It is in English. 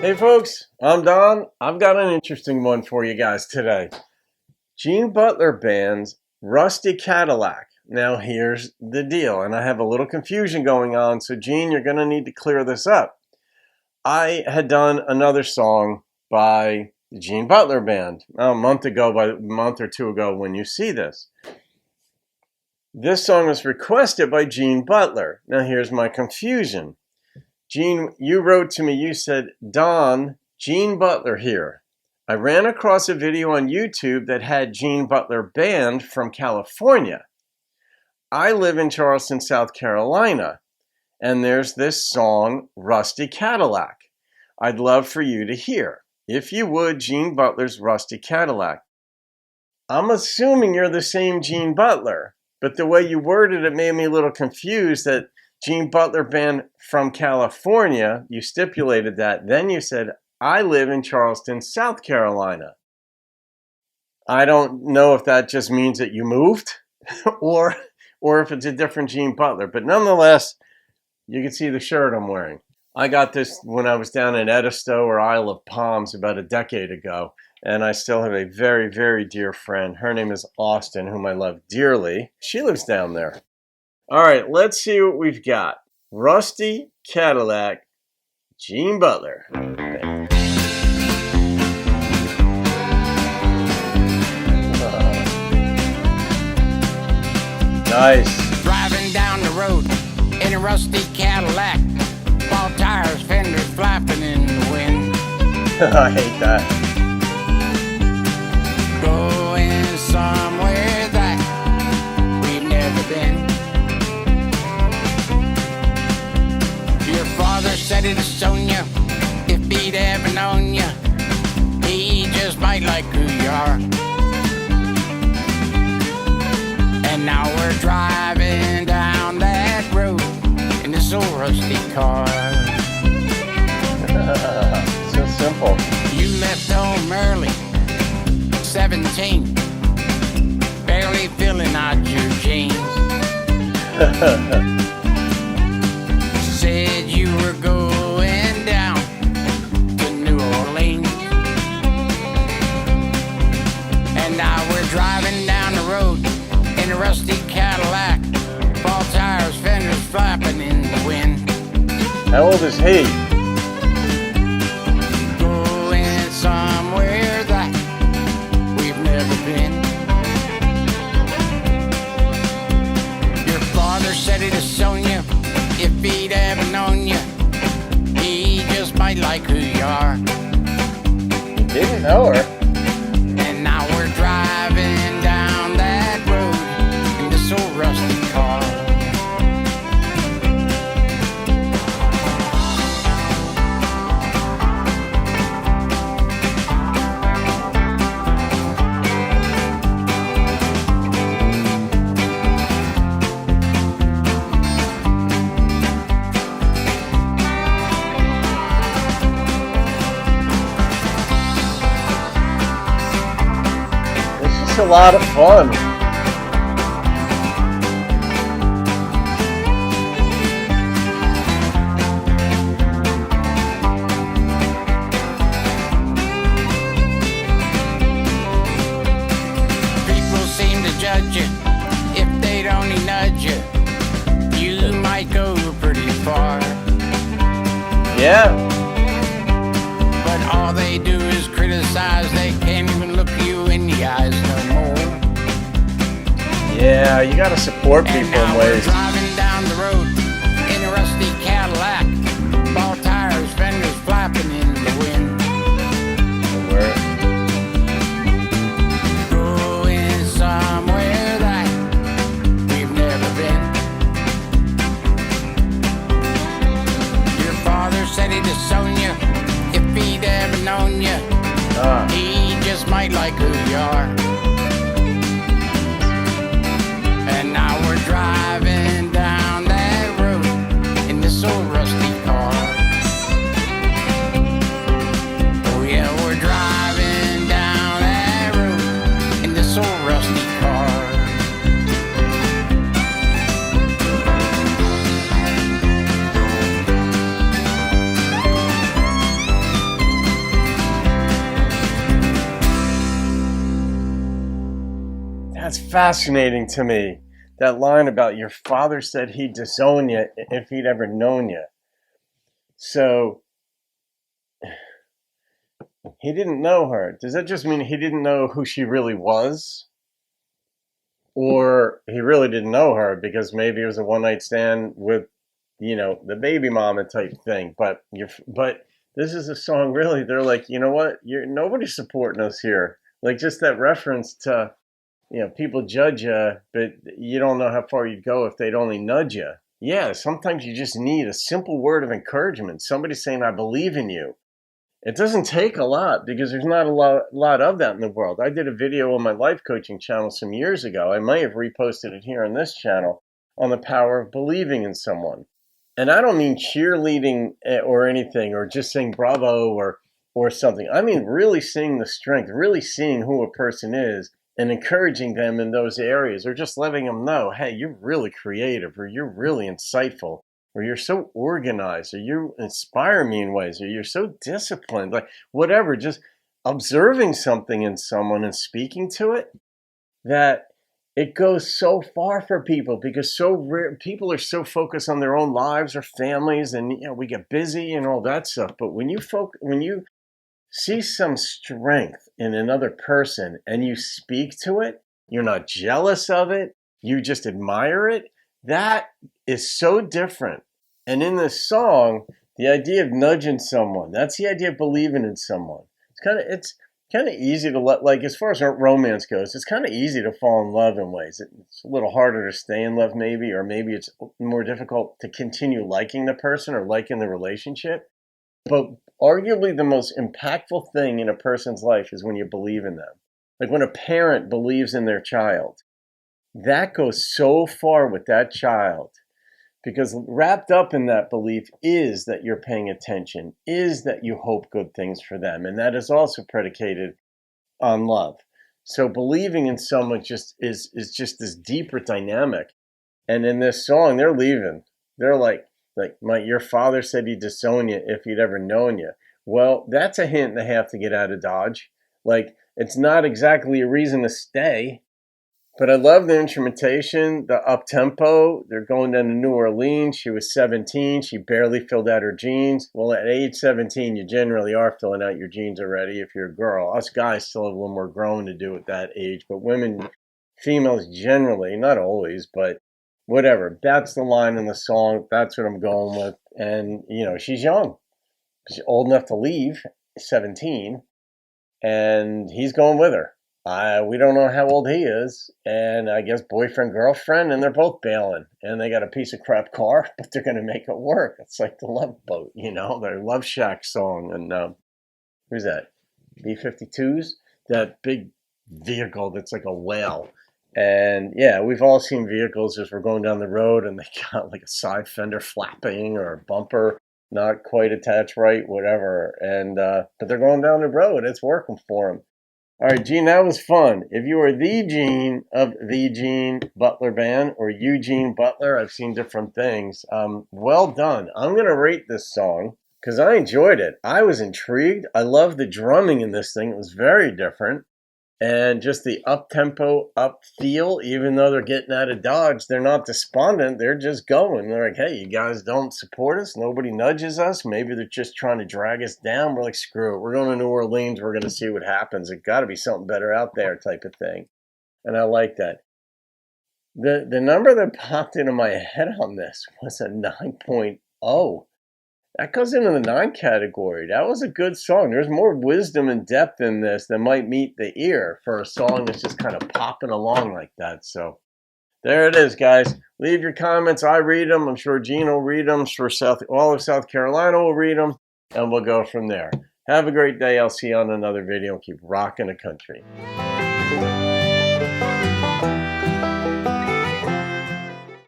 Hey folks, I'm Don. I've got an interesting one for you guys today. Gene Butler Band's Rusty Cadillac. Now here's the deal, and I have a little confusion going on, so Gene, you're going to need to clear this up. I had done another song by the Gene Butler Band a month or two ago when you see this. This song was requested by Gene Butler. Now here's my confusion. Gene, you wrote to me, you said, Don, Gene Butler here. I ran across a video on YouTube that had Gene Butler Band from California. I live in Charleston, South Carolina, and there's this song, Rusty Cadillac. I'd love for you to hear. If you would, Gene Butler's Rusty Cadillac. I'm assuming you're the same Gene Butler, but the way you worded it made me a little confused that Gene Butler Band from California, you stipulated that. Then you said, I live in Charleston, South Carolina. I don't know if that just means that you moved or if it's a different Gene Butler. But nonetheless, you can see the shirt I'm wearing. I got this when I was down in Edisto or Isle of Palms about a decade ago. And I still have a very, very dear friend. Her name is Austin, whom I love dearly. She lives down there. All right, let's see what we've got. Rusty Cadillac, Gene Butler. Nice. Driving down the road in a rusty Cadillac, ball tires, fenders flapping in the wind. I hate that. Going somewhere that we've never been. Your father said it to Sonia, if he'd ever known you, he just might like who you are. And now we're driving down that road in this old rusty car. So simple. You left home early, 17, barely filling out your jeans. Said you were going down to New Orleans. And now we're driving down the road in a rusty Cadillac, ball tires, fenders flapping in the wind. How old is he? Going somewhere that we've never been. Your father said it to Sonia, if he'd ever known you, he just might like who you are. He didn't know her. And now we're driving down that road in this old rusty car. It's a lot of fun. People seem to judge you if they'd only nudge you. You might go pretty far, Yeah. but all they do is criticize. They can't even look you in the eyes no more. Yeah, you gotta support And people now in we're ways. driving down the road in a rusty Cadillac, ball tires, fenders flapping in the wind. Going somewhere that we've never been. Your father said he disown you if he'd ever known you. He just might like who you are. And now we're driving down that road in this old rusty car. Oh yeah, we're driving down that road in this old rusty car. fascinating to me, that line about your father said he'd disown you if he'd ever known you. So he didn't know her. Does that just mean he didn't know who she really was? Or he really didn't know her because maybe it was a one-night stand with, the baby mama type thing. But this is a song, really, they're like, you know what? Nobody's supporting us here. Like, just that reference to, people judge you, but you don't know how far you'd go if they'd only nudge you. Yeah, sometimes you just need a simple word of encouragement. Somebody saying, I believe in you. It doesn't take a lot because there's not a lot of that in the world. I did a video on my life coaching channel some years ago. I might have reposted it here on this channel on the power of believing in someone. And I don't mean cheerleading or anything or just saying bravo or something. I mean really seeing the strength, really seeing who a person is and encouraging them in those areas, or just letting them know, hey, you're really creative, or you're really insightful, or you're so organized, or you inspire me in ways, or you're so disciplined, like whatever, just observing something in someone and speaking to it, that it goes so far for people because people are so focused on their own lives or families, and we get busy and all that stuff. But when you see some strength in another person and you speak to it, you're not jealous of it, you just admire it, that is so different. And in this song, the idea of nudging someone, that's the idea of believing in someone. It's kind of easy to like, as far as romance goes, it's kind of easy to fall in love in ways. It's a little harder to stay in love maybe, or maybe it's more difficult to continue liking the person or liking the relationship. But arguably the most impactful thing in a person's life is when you believe in them. Like when a parent believes in their child, that goes so far with that child, because wrapped up in that belief is that you're paying attention, is that you hope good things for them. And that is also predicated on love. So believing in someone is just this deeper dynamic. And in this song, they're leaving. They're like your father said he'd disown you if he'd ever known you. Well, that's a hint and a half to get out of Dodge. Like, it's not exactly a reason to stay. But I love the instrumentation, the up-tempo. They're going down to New Orleans. She was 17. She barely filled out her jeans. Well, at age 17, you generally are filling out your jeans already if you're a girl. Us guys still have a little more growing to do at that age. But females generally, not always, but whatever. That's the line in the song. That's what I'm going with. And, she's young. She's old enough to leave, 17. And he's going with her. We don't know how old he is, and I guess boyfriend, girlfriend, and they're both bailing. And they got a piece of crap car, but they're going to make it work. It's like the Love Boat, their Love Shack song. And who's that? B-52s? That big vehicle that's like a whale. And yeah, we've all seen vehicles as we're going down the road, and they got like a side fender flapping or a bumper not quite attached right, whatever. And but they're going down the road. It's working for them. All right, Gene, that was fun. If you are the Gene of the Gene Butler Band or Eugene Butler, I've seen different things. Well done. I'm going to rate this song because I enjoyed it. I was intrigued. I love the drumming in this thing. It was very different. And just the up-tempo, up-feel, even though they're getting out of Dodge, they're not despondent. They're just going. They're like, hey, you guys don't support us. Nobody nudges us. Maybe they're just trying to drag us down. We're like, screw it. We're going to New Orleans. We're going to see what happens. There's got to be something better out there type of thing. And I like that. The number that popped into my head on this was a 9.0. That goes into the 9 category. That was a good song. There's more wisdom and depth in this than might meet the ear for a song that's just kind of popping along like that. So there it is, guys. Leave your comments. I read them. I'm sure Gene will read them. I'm sure all of South Carolina will read them. And we'll go from there. Have a great day. I'll see you on another video. Keep rocking the country.